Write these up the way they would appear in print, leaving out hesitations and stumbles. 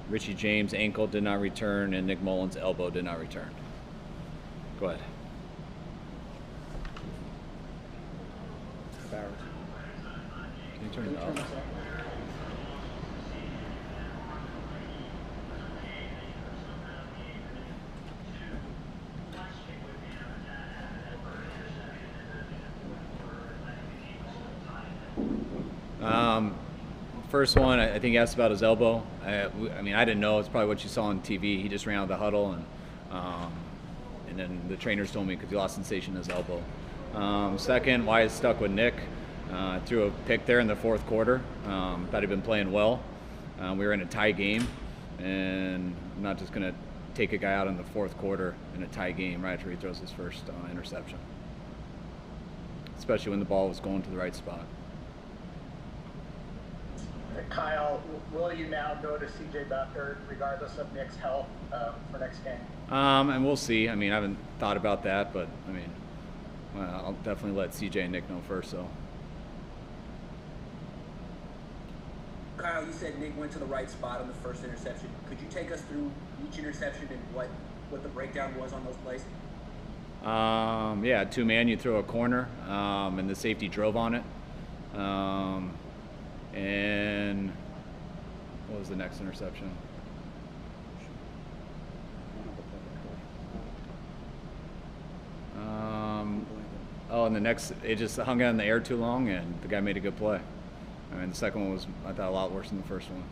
Richie James' ankle did not return, and Nick Mullens' elbow did not return. Go ahead. Bowers. Can you turn it off? First one, I think he asked about his elbow. I mean, I didn't know. It's probably what you saw on TV. He just ran out of the huddle, and then the trainers told me because he lost sensation in his elbow. Second, why it's stuck with Nick. Threw a pick there in the fourth quarter. Thought he'd been playing well. We were in a tie game, and I'm not just going to take a guy out in the fourth quarter in a tie game right after he throws his first interception, especially when the ball was going to the right spot. Kyle, will you now go to C.J. Beathard regardless of Nick's health for next game? And we'll see. I mean, I haven't thought about that, but I mean, I'll definitely let C.J. and Nick know first. So. Kyle, you said Nick went to the right spot on the first interception. Could you take us through each interception and what the breakdown was on those plays? Yeah, two-man, you throw a corner, and the safety drove on it. And what was the next interception? And the next, it just hung out in the air too long, and the guy made a good play. I mean, the second one was, I thought, a lot worse than the first one.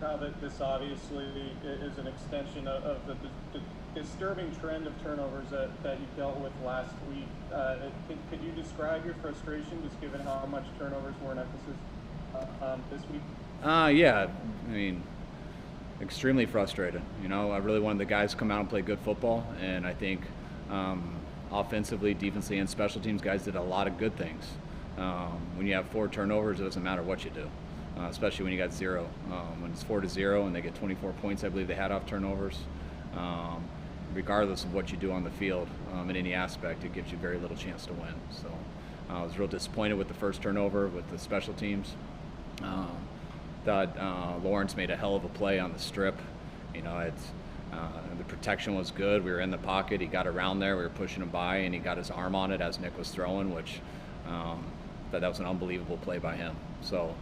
Now that this obviously is an extension of the disturbing trend of turnovers that you dealt with last week, could you describe your frustration just given how much turnovers were an emphasis this week? Yeah, I mean, extremely frustrated. You know, I really wanted the guys to come out and play good football, and I think offensively, defensively, and special teams guys did a lot of good things. When you have 4 turnovers, it doesn't matter what you do. Especially when you got 0. When it's 4-0 and they get 24 points, I believe they had off turnovers. Regardless of what you do on the field, in any aspect, it gives you very little chance to win. So I was real disappointed with the first turnover with the special teams. Thought Lawrence made a hell of a play on the strip. You know, the protection was good. We were in the pocket. He got around there. We were pushing him by, and he got his arm on it as Nick was throwing, which that was an unbelievable play by him. So.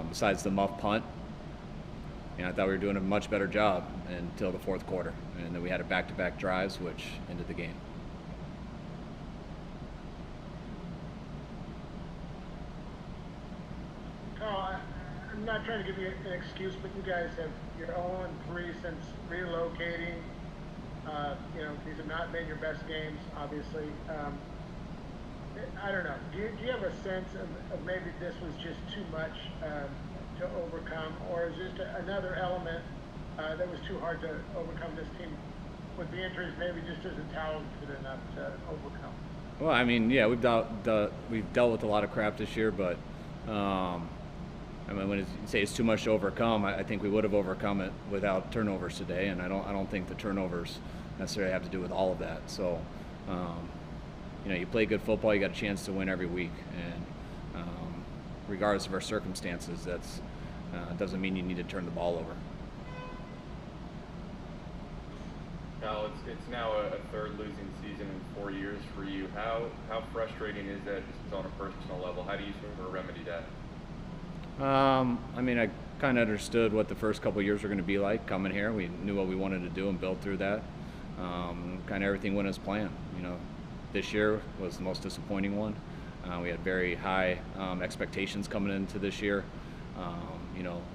Besides the muff punt, I thought we were doing a much better job until the fourth quarter. And then we had back-to-back drives, which ended the game. Oh, I'm not trying to give you an excuse, but you guys you're 0-3 since relocating. These have not been your best games, obviously. I don't know. Do you have a sense of maybe this was just too much to overcome, or is just another element that was too hard to overcome? This team, with the injuries, maybe just isn't talented enough to overcome. Well, I mean, yeah, we've dealt with a lot of crap this year, but I mean, when you say it's too much to overcome, I think we would have overcome it without turnovers today, and I don't think the turnovers necessarily have to do with all of that. So. You play good football, you got a chance to win every week, and regardless of our circumstances, that's doesn't mean you need to turn the ball over. Now it's now a third losing season in 4 years for you. How frustrating is that just on a personal level? How do you sort of remedy that? I mean, I kind of understood what the first couple of years were going to be like coming here. We knew what we wanted to do and build through that. Kind of everything went as planned. This year was the most disappointing one. We had very high expectations coming into this year.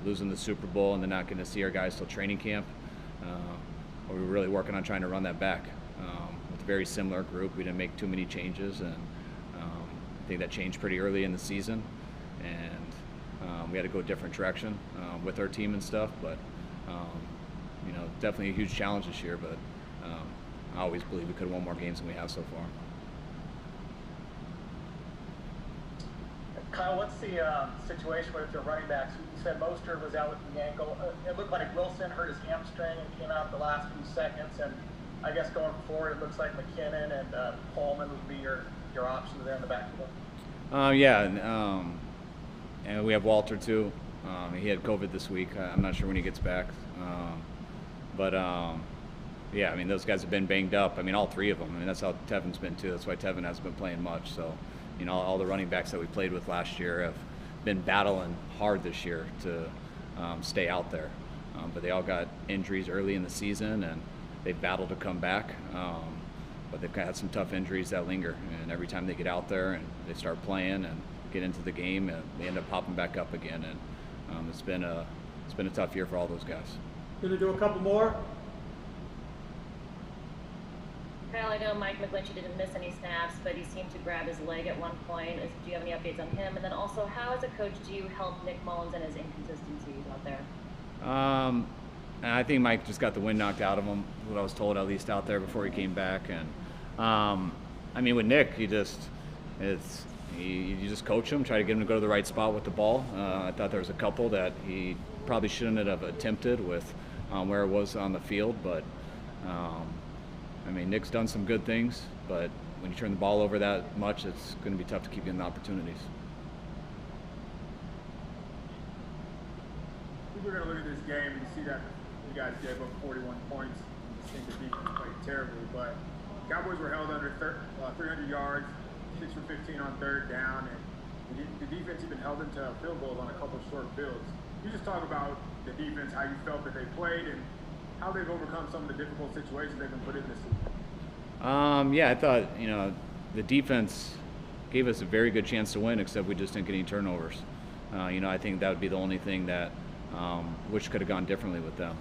Losing the Super Bowl and then not getting to see our guys till training camp. We were really working on trying to run that back. With a very similar group, we didn't make too many changes, and I think that changed pretty early in the season. And we had to go a different direction with our team and stuff. But definitely a huge challenge this year. But I always believe we could have won more games than we have so far. Kyle, what's the situation with your running backs? You said Mostert was out with the ankle. It looked like Wilson hurt his hamstring and came out the last few seconds. And I guess going forward, it looks like McKinnon and Coleman would be your options there in the backfield. and we have Walter too. He had COVID this week. I'm not sure when he gets back. But yeah, I mean, those guys have been banged up. I mean, all three of them. I mean, that's how Tevin's been too. That's why Tevin hasn't been playing much. So, you know, all the running backs that we played with last year have been battling hard this year to stay out there. But they all got injuries early in the season, and they've battled to come back. But they've had some tough injuries that linger. And every time they get out there and they start playing and get into the game, and they end up popping back up again. And it's been a tough year for all those guys. Gonna do a couple more. Kyle, I know Mike McGlinchey didn't miss any snaps, but he seemed to grab his leg at one point. Do you have any updates on him? And then also, how as a coach do you help Nick Mullens and his inconsistencies out there? I think Mike just got the wind knocked out of him, what I was told, at least out there before he came back. And I mean, with Nick, you just coach him, try to get him to go to the right spot with the ball. I thought there was a couple that he probably shouldn't have attempted with where it was on the field, but I mean, Nick's done some good things, but when you turn the ball over that much, it's going to be tough to keep getting the opportunities. We're going to look at this game and see that you guys gave up 41 points. I think the defense played terribly, but Cowboys were held under 300 yards, 6 for 15 on third down, and the defense even held them to field goals on a couple of short fields. You just talk about the defense, how you felt that they played, and how they've overcome some of the difficult situations they've been put in this season. Yeah, I thought, you know, the defense gave us a very good chance to win, except we just didn't get any turnovers. You know, I think that would be the only thing that which could have gone differently with them.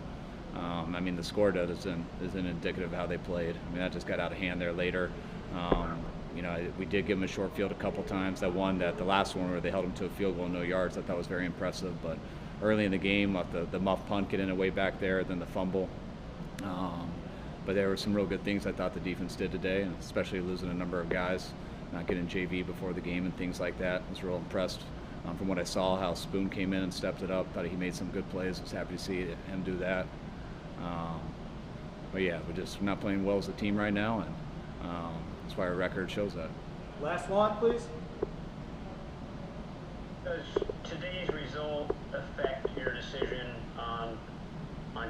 I mean, the score isn't indicative of how they played. I mean, that just got out of hand there later. You know, we did give them a short field a couple times. That the last one where they held them to a field goal, no yards, I thought was very impressive. But early in the game, the muff punt getting away back there, then the fumble. But there were some real good things I thought the defense did today, and especially losing a number of guys, not getting JV before the game and things like that. I was real impressed from what I saw, how Spoon came in and stepped it up. Thought he made some good plays. Was happy to see him do that. But yeah, we're not playing well as a team right now, and that's why our record shows that. Last one, please. Does today's result affect your decision on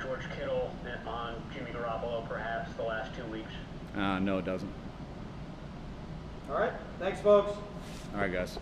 George Kittle and on Jimmy Garoppolo, perhaps the last 2 weeks? No, it doesn't. All right. Thanks, folks. All right, guys.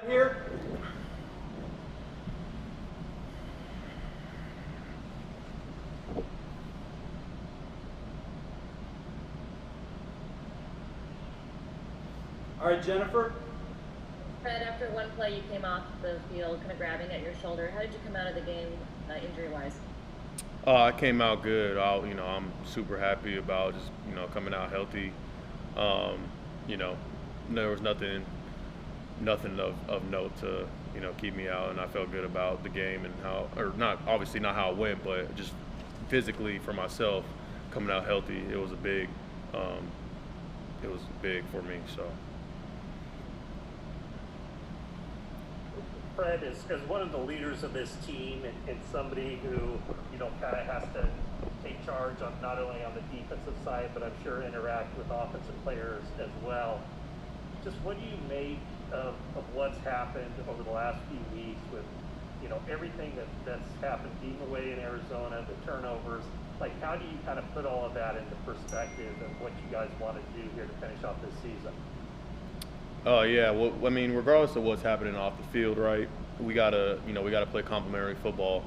Here. All right, Jennifer. Fred, after one play, you came off the field, kind of grabbing at your shoulder. How did you come out of the game, injury-wise? I came out good. I'm super happy about just coming out healthy. There was nothing of note to keep me out, and I felt good about the game and obviously not how it went, but just physically for myself coming out healthy. It was big for me. So. Fred, as one of the leaders of this team and somebody who, kind of has to take charge on not only on the defensive side, but I'm sure interact with offensive players as well. Just what do you make of what's happened over the last few weeks with, everything that's happened being away in Arizona, the turnovers? Like, how do you kind of put all of that into perspective and what you guys want to do here to finish off this season? Yeah. Well, I mean, regardless of what's happening off the field, right? We gotta play complementary football.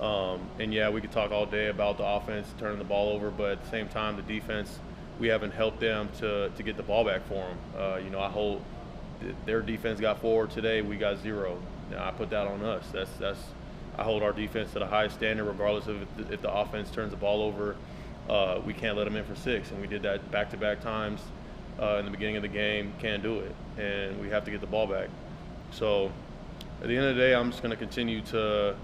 And yeah, we could talk all day about the offense turning the ball over, but at the same time, the defense, we haven't helped them to get the ball back for them. Their defense got 4 today. We got 0. Now I put that on us. I hold our defense to the highest standard, regardless of if the offense turns the ball over. We can't let them in for 6, and we did that back-to-back times. In the beginning of the game, can't do it, and we have to get the ball back. So at the end of the day, I'm just going to continue to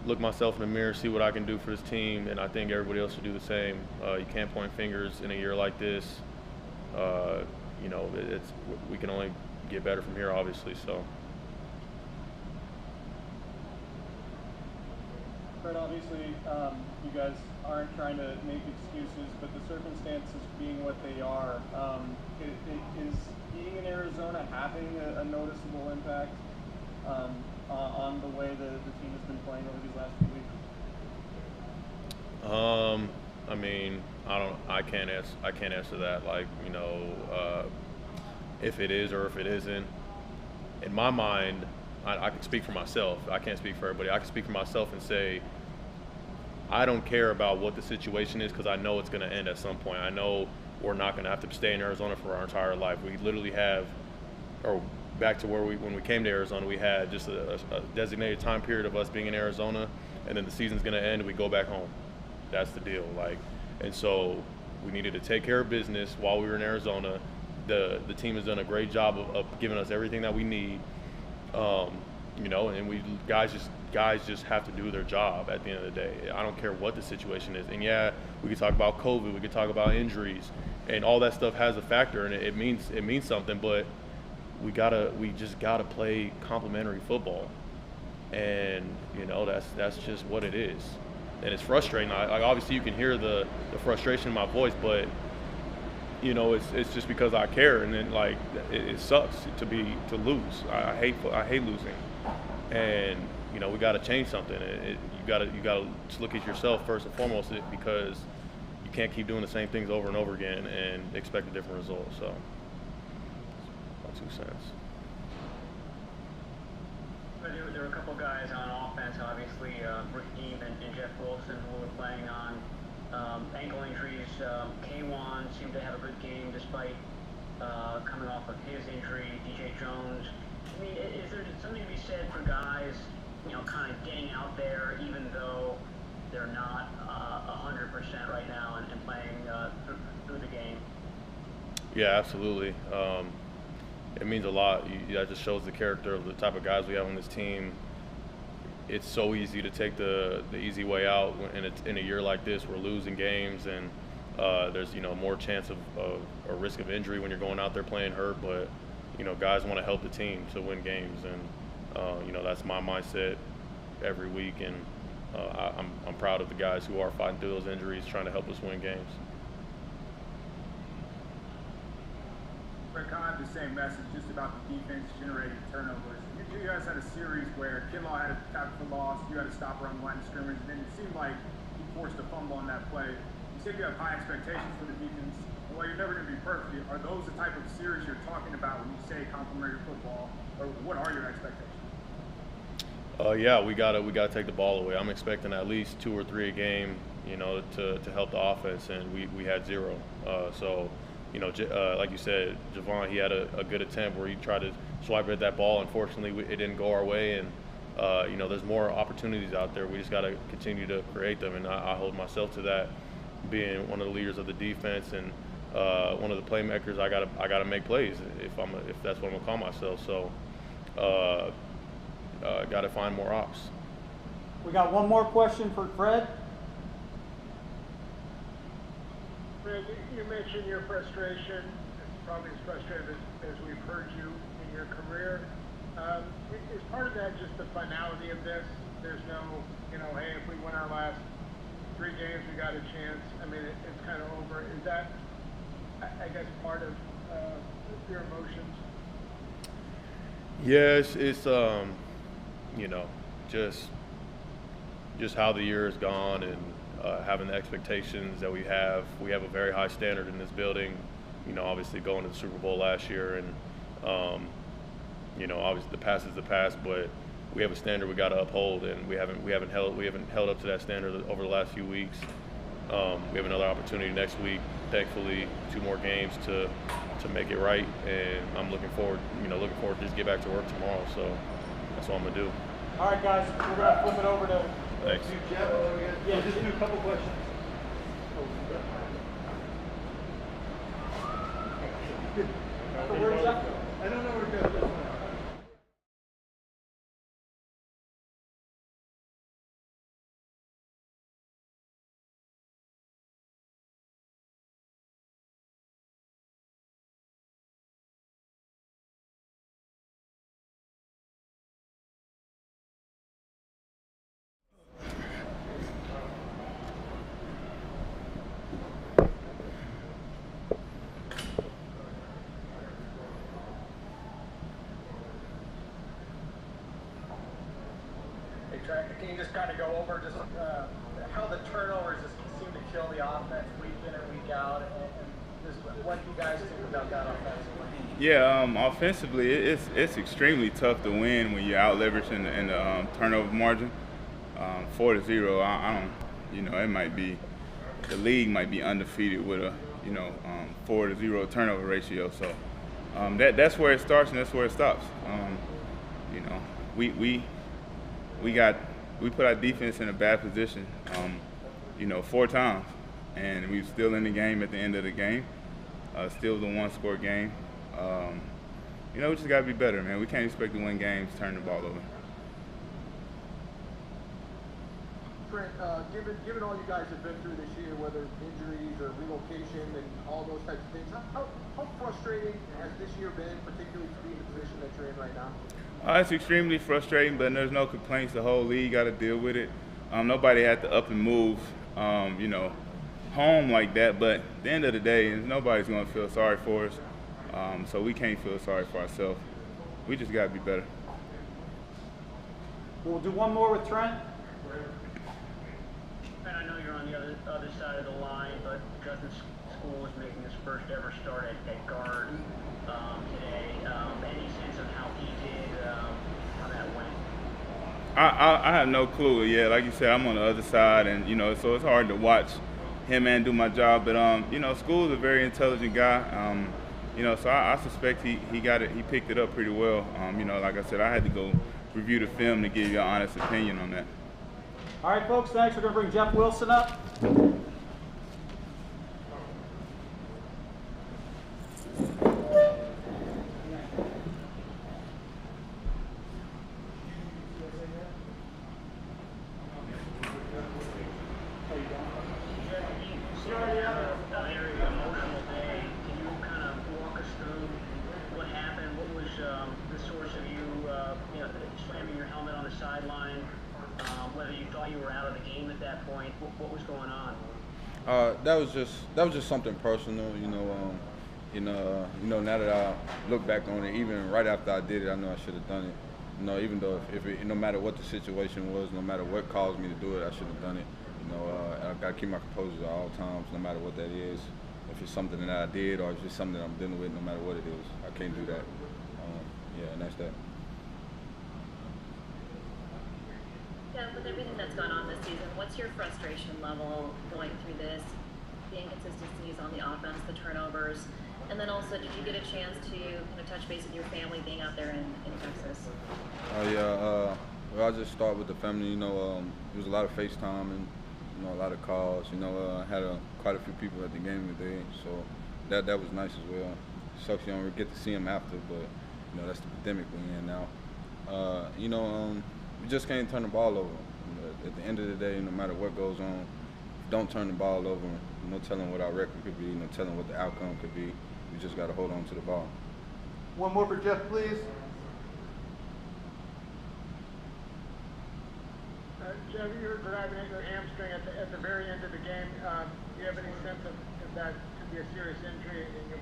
look myself in the mirror, see what I can do for this team, and I think everybody else should do the same. You can't point fingers in a year like this. We can only get better from here, obviously. So. Fred, obviously, you guys aren't trying to make excuses, but the circumstances being what they are, is being in Arizona having a noticeable impact on the way the team has been playing over these last few weeks? I mean, I can't answer that. If it is or if it isn't. In my mind, I can speak for myself. I can't speak for everybody. I can speak for myself and say, I don't care about what the situation is because I know it's going to end at some point. I know we're not going to have to stay in Arizona for our entire life. We literally have, or back to when we came to Arizona, we had just a designated time period of us being in Arizona, and then the season's going to end and we go back home. That's the deal. And so we needed to take care of business while we were in Arizona. The team has done a great job of giving us everything that we need. And guys just have to do their job at the end of the day. I don't care what the situation is. And yeah, we could talk about COVID, we could talk about injuries, and all that stuff has a factor, and it means something. But we just gotta play complementary football, and that's just what it is. And it's frustrating. Obviously you can hear the frustration in my voice, but it's just because I care, and then it sucks to lose. I hate losing, and we got to change something. You got to look at yourself first and foremost, because you can't keep doing the same things over and over again and expect a different result. So, that's my 2 cents. There were a couple guys on offense, obviously, Raheem and Jeff Wilson, who were playing on ankle injuries. K1 seemed to have a good game despite coming off of his injury. DJ Jones. I mean, is there something to be said for guys, kind of getting out there even though they're not 100% right now and playing through the game? Yeah, absolutely. It means a lot. That just shows the character of the type of guys we have on this team. It's so easy to take the easy way out in a year like this. We're losing games, and there's more chance of a risk of injury when you're going out there playing hurt. But guys want to help the team to win games, and that's my mindset every week. And I'm proud of the guys who are fighting through those injuries, trying to help us win games. Kind of the same message, just about the defense generating turnovers. You guys had a series where Kinlaw had a tackle for loss, you had to stop around the line of scrimmage, and then it seemed like he forced a fumble on that play. You said you have high expectations for the defense. Well, you're never going to be perfect. Are those the type of series you're talking about when you say complimentary football, or what are your expectations? Yeah, we gotta take the ball away. I'm expecting at least 2 or 3 a game, you know, to help the offense, and we had 0. So, you know, like you said, Javon, he had a good attempt where he tried to swipe at that ball. Unfortunately, it didn't go our way, and you know, there's more opportunities out there. We just got to continue to create them, and I hold myself to that, being one of the leaders of the defense and one of the playmakers. I gotta make plays if that's what I'm gonna call myself. So, got to find more ops. We got one more question for Fred. Fred, you mentioned your frustration. It's probably as frustrated as we've heard you in your career. Is part of that just the finality of this? There's no, you know, hey, if we win our last 3 games, we got a chance. I mean, it's kind of over. Is that, I guess, part of your emotions? Yes, it's you know, just how the year has gone, and having the expectations that we have. We have a very high standard in this building. You know, obviously going to the Super Bowl last year, and you know, obviously the past is the past, but we have a standard we got to uphold, and we haven't held up to that standard over the last few weeks. We have another opportunity next week, thankfully 2 more games to make it right, and I'm looking forward to just get back to work tomorrow. So that's what I'm gonna do. All right, guys, we're gonna flip it over to Thanks. Jeff. Yeah, just do a couple questions. So where's Jeff go? I don't know where to go. Can you just kind of go over just how the turnovers just seem to kill the offense week in and week out, and just what you guys think about that offensively? Yeah, offensively, it's extremely tough to win when you're out leveraged in the turnover margin. 4-0, I don't, you know, it might be, the league might be undefeated with a, you know, 4-0 turnover ratio. So that's where it starts and that's where it stops. You know, we put our defense in a bad position, you know, 4 times, and we were still in the game at the end of the game. Still the 1-score game. You know, we just got to be better, man. We can't expect to win games, turn the ball over. Trent, given all you guys have been through this year, whether injuries or relocation and all those types of things, how frustrating has this year been, particularly to be in the position that you're in right now? It's extremely frustrating, but there's no complaints. The whole league got to deal with it. Nobody had to up and move, you know, home like that. But at the end of the day, nobody's going to feel sorry for us. So we can't feel sorry for ourselves. We just got to be better. We'll do one more with Trent. And I know you're on the other side of the line, but Justin School is making his first ever start at guard today. Any sense of how he did, how that went? I have no clue yet. Like you said, I'm on the other side, and you know, so it's hard to watch him and do my job. But you know, School's a very intelligent guy. You know, so I suspect he got it. He picked it up pretty well. You know, like I said, I had to go review the film to give you an honest opinion on that. All right, folks, thanks. We're going to bring Jeff Wilson up. That was just something personal, you know. Now that I look back on it, even right after I did it, I know I should have done it. You know, even though if it, no matter what the situation was, no matter what caused me to do it, I should have done it. I've got to keep my composure at all times, no matter what that is. If it's something that I did or if it's something that I'm dealing with, no matter what it is, I can't do that. And that's that. Yeah, with everything that's gone on this season, what's your frustration level going through this? The inconsistencies on the offense, the turnovers, and then also, did you get a chance to kind of touch base with your family being out there in Texas? Well, I'll just start with the family. There was a lot of FaceTime and a lot of calls. I had quite a few people at the game today, so that was nice as well. Sucks you don't get to see them after, but that's the pandemic we're in now. We just can't turn the ball over. At the end of the day, no matter what goes on, don't turn the ball over. No telling what our record could be. No telling what the outcome could be. We just got to hold on to the ball. One more for Jeff, please. Jeff, you were grabbing your hamstring at the very end of the game. Do you have any sense of if that could be a serious injury and if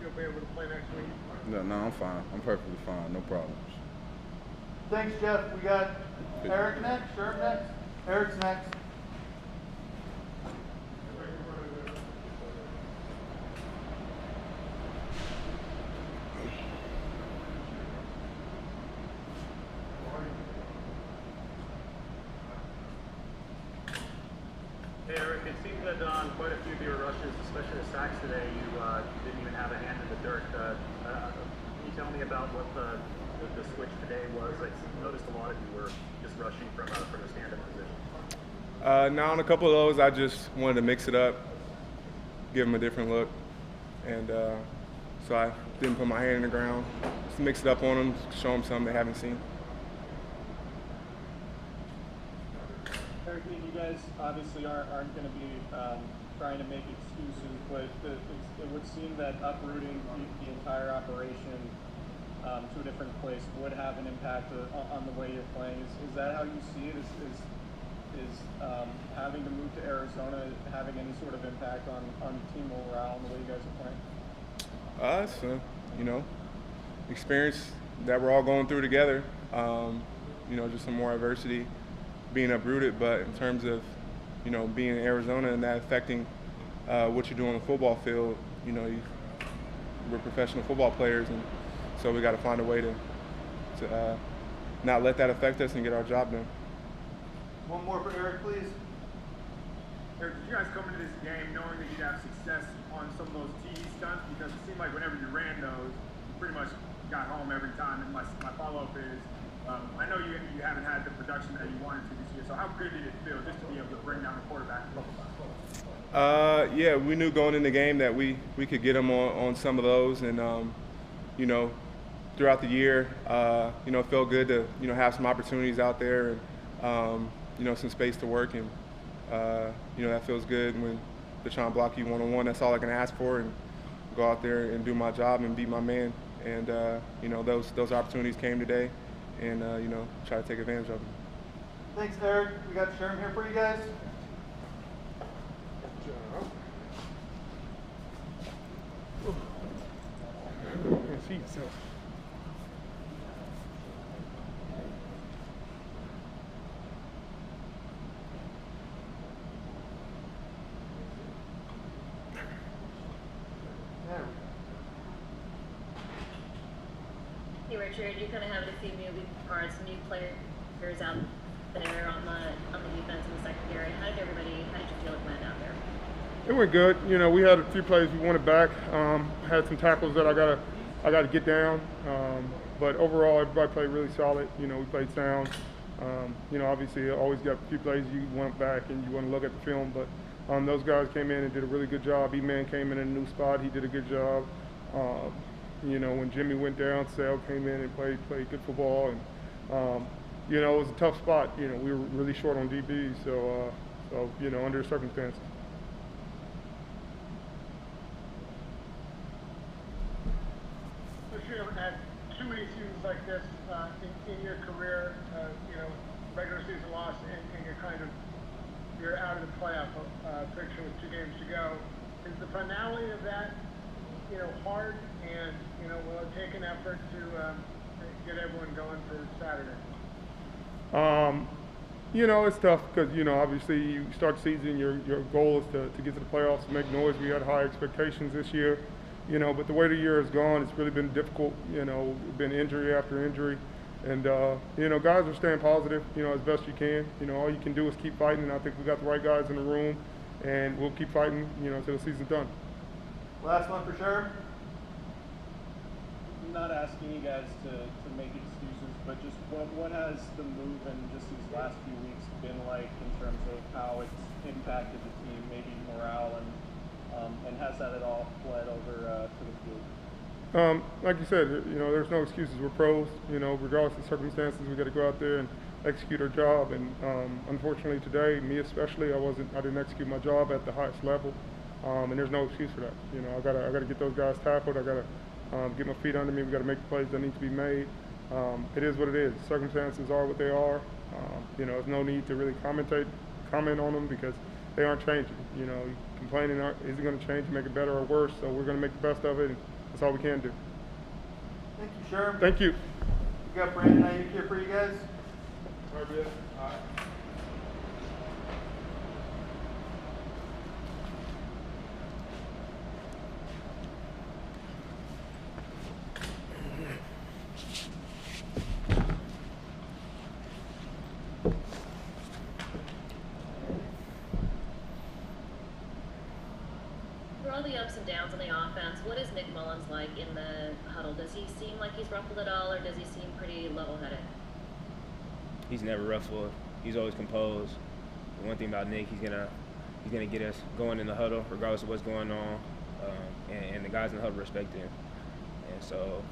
you'll be able to play next week? No, I'm fine. I'm perfectly fine. No problems. Thanks, Jeff. We got Eric next, Sherman next. Eric's next. Hey Eric, it seems that on quite a few of your rushes, especially the sacks today, you didn't even have a hand in the dirt. Can you tell me about what the switch today was? I noticed a lot of you were just rushing from a stand-up position. Now on a couple of those, I just wanted to mix it up, give them a different look, and so I didn't put my hand in the ground. Just mix it up on them, show them something they haven't seen. Eric, you guys obviously aren't going to be trying to make excuses, but it would seem that uprooting the entire operation to a different place would have an impact on the way you're playing. Is that how you see it? Is having to move to Arizona having any sort of impact on team morale and the way you guys are playing? It's experience that we're all going through together. Just some more adversity, being uprooted. But in terms of, being in Arizona and that affecting what you do on the football field, we're professional football players, and so we got to find a way to not let that affect us and get our job done. One more for Eric, please. Eric, did you guys come into this game knowing that you'd have success on some of those TE stunts? Because it seemed like whenever you ran those, you pretty much got home every time. And my follow-up is, I know you haven't had the production that you wanted to this year, so how good did it feel just to be able to bring down the quarterback? Yeah, we knew going in the game that we could get them on some of those, and throughout the year, it felt good to have some opportunities out there and some space to work, and that feels good when they're trying to block you one-on-one. That's all I can ask for, and go out there and do my job and be my man. And those opportunities came today, and try to take advantage of them. Thanks, Eric. We got Sherman here for you guys. Can't see yourself. Hey Richard, you kind of have a few moving parts, new players out there on the defense in the secondary. How did you feel it went out there? It went good. We had a few plays we wanted back. Had some tackles that I gotta get down. But overall, everybody played really solid. We played sound. Obviously, you always got a few plays you want back and you want to look at the film. But those guys came in and did a really good job. E-Man came in a new spot. He did a good job. When Jimmy went down, Sale came in and played good football. And it was a tough spot. We were really short on DB, so under the circumstances. You haven't had too many seasons like this in your career. Regular season loss, and you're out of the playoff picture with 2 games to go. Is the finality of that, hard, and will it take an effort to get everyone going for Saturday? It's tough because, obviously you start the season, your goal is to get to the playoffs and make noise. We had high expectations this year, but the way the year has gone, it's really been difficult, been injury after injury. And, guys are staying positive, as best you can. All you can do is keep fighting, and I think we got the right guys in the room, and we'll keep fighting, until the season's done. Last one for sure. I'm not asking you guys to make excuses, but just what has the move in just these last few weeks been like in terms of how it's impacted the team, maybe morale, and has that at all bled over to the field? Like you said, there's no excuses. We're pros. Regardless of circumstances, we got to go out there and execute our job. And unfortunately today, me especially, I didn't execute my job at the highest level. And there's no excuse for that. I gotta get those guys tackled. I gotta get my feet under me. We gotta make the plays that need to be made. It is what it is. Circumstances are what they are. There's no need to really comment on them because they aren't changing. Complaining isn't going to change and make it better or worse. So we're going to make the best of it. And that's all we can do. Thank you, Sherman. Thank you. We got Brandon Aiyuk here for you guys. All right. All the ups and downs on the offense, what is Nick Mullens like in the huddle? Does he seem like he's ruffled at all, or does he seem pretty level-headed? He's never ruffled. He's always composed. The one thing about Nick, he's gonna get us going in the huddle, regardless of what's going on, and the guys in the huddle respect him. And so,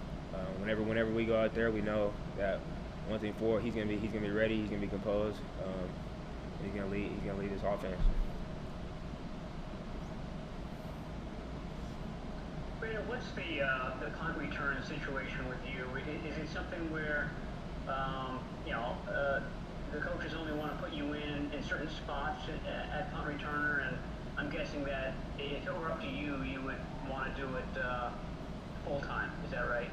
whenever we go out there, we know that one thing forward, he's gonna be ready. He's gonna be composed. And he's gonna lead this offense. Brandon, what's the punt return situation with you? Is it something where, the coaches only want to put you in certain spots at punt returner, and I'm guessing that if it were up to you, you would want to do it full time. Is that right?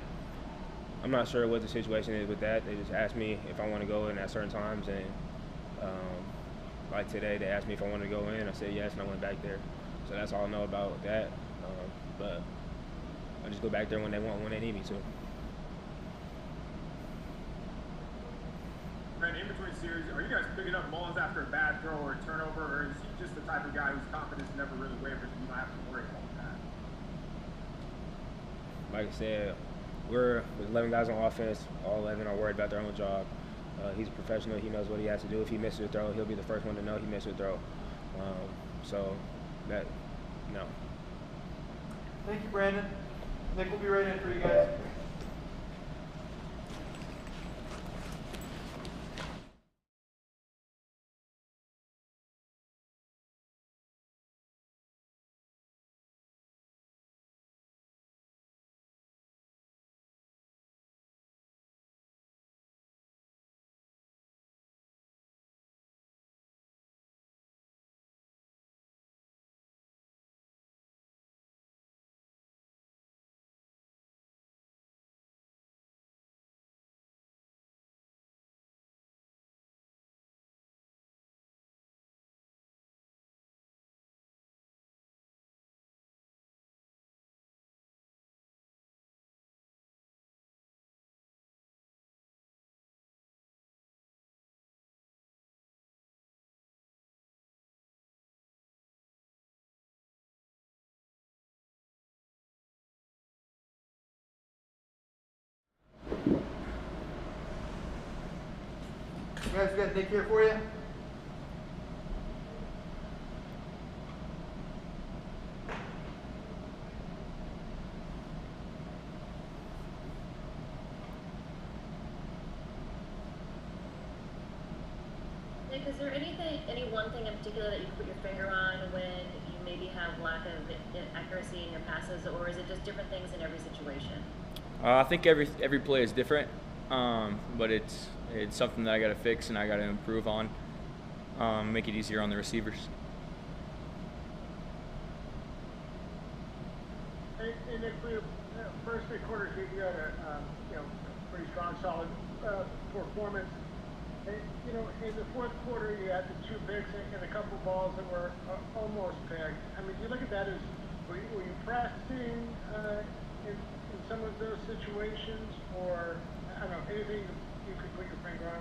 I'm not sure what the situation is with that. They just asked me if I want to go in at certain times, and like today, they asked me if I wanted to go in. I said yes, and I went back there. So that's all I know about that. But I just go back there when they need me to. Brandon, in between series, are you guys picking up Mullens after a bad throw or a turnover, or is he just the type of guy whose confidence never really wavers and you don't have to worry about that? Like I said, we're 11 guys on offense. All 11 are worried about their own job. He's a professional. He knows what he has to do. If he misses a throw, he'll be the first one to know he missed a throw. No. Thank you, Brandon. Nick will be right in for you guys. Guys, we got Nick here for you. Nick, is there any one thing in particular that you put your finger on when you maybe have lack of accuracy in your passes, or is it just different things in every situation? I think every play is different, but it's something that I got to fix and I got to improve on, make it easier on the receivers. And Nick, for your first 3 quarters, you had a pretty strong, solid performance. You know, in the fourth quarter, you had the 2 picks and a couple balls that were almost picked. I mean, do you look at that as, were you pressing in some of those situations, or, I don't know, anything you could put your finger on?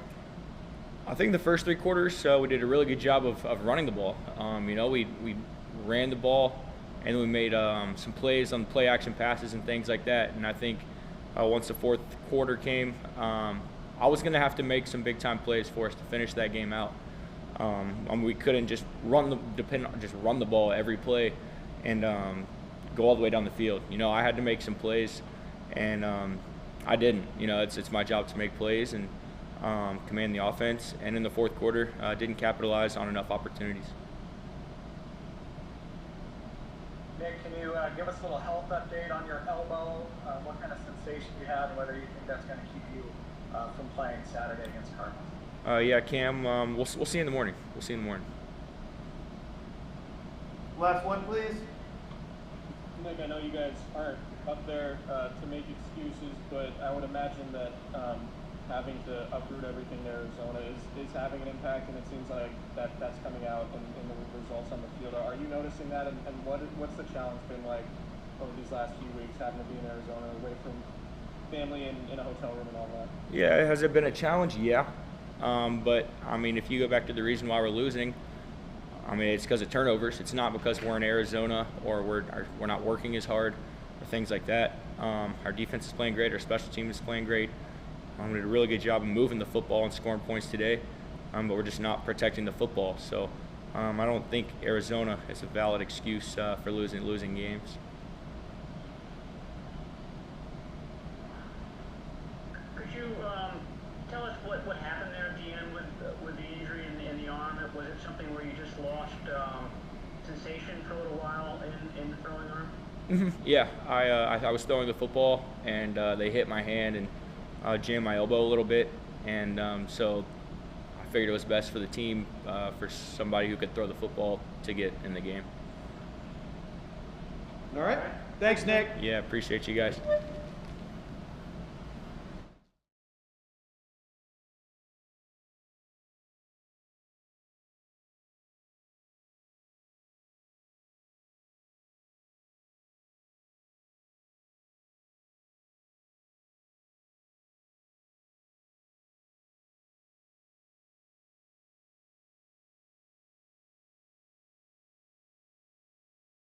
I think the first 3 quarters, we did a really good job of running the ball. You know, we ran the ball, and we made some plays on play action passes and things like that. And I think once the fourth quarter came, I was going to have to make some big time plays for us to finish that game out. We couldn't just run the ball every play and go all the way down the field. You know, I had to make some plays, and I didn't. You know, it's my job to make plays and command the offense. And in the fourth quarter, didn't capitalize on enough opportunities. Nick, can you give us a little health update on your elbow? What kind of sensation you have, and whether you think that's going to keep you from playing Saturday against Cardinals? Yeah, Cam, we'll see you in the morning. We'll see you in the morning. Last one, please. Nick, I know you guys aren't up there to make excuses, but I would imagine that having to uproot everything in Arizona is having an impact, and it seems like that's coming out in the results on the field. Are you noticing that, and what's the challenge been like over these last few weeks, having to be in Arizona, away from family in a hotel room and all that? Yeah, has it been a challenge? Yeah. But, I mean, if you go back to the reason why we're losing, I mean, it's because of turnovers. It's not because we're in Arizona or we're not working as hard or things like that. Our defense is playing great. Our special team is playing great. We did a really good job of moving the football and scoring points today, but we're just not protecting the football. So I don't think Arizona is a valid excuse for losing games. Could you tell us what happened there at the end with the injury in the arm? Was it something where you just lost sensation for a little while in the throwing arm? Mm-hmm. Yeah, I was throwing the football, and they hit my hand and jammed my elbow a little bit, and so I figured it was best for the team, for somebody who could throw the football to get in the game. All right. Thanks, Nick. Yeah, appreciate you guys.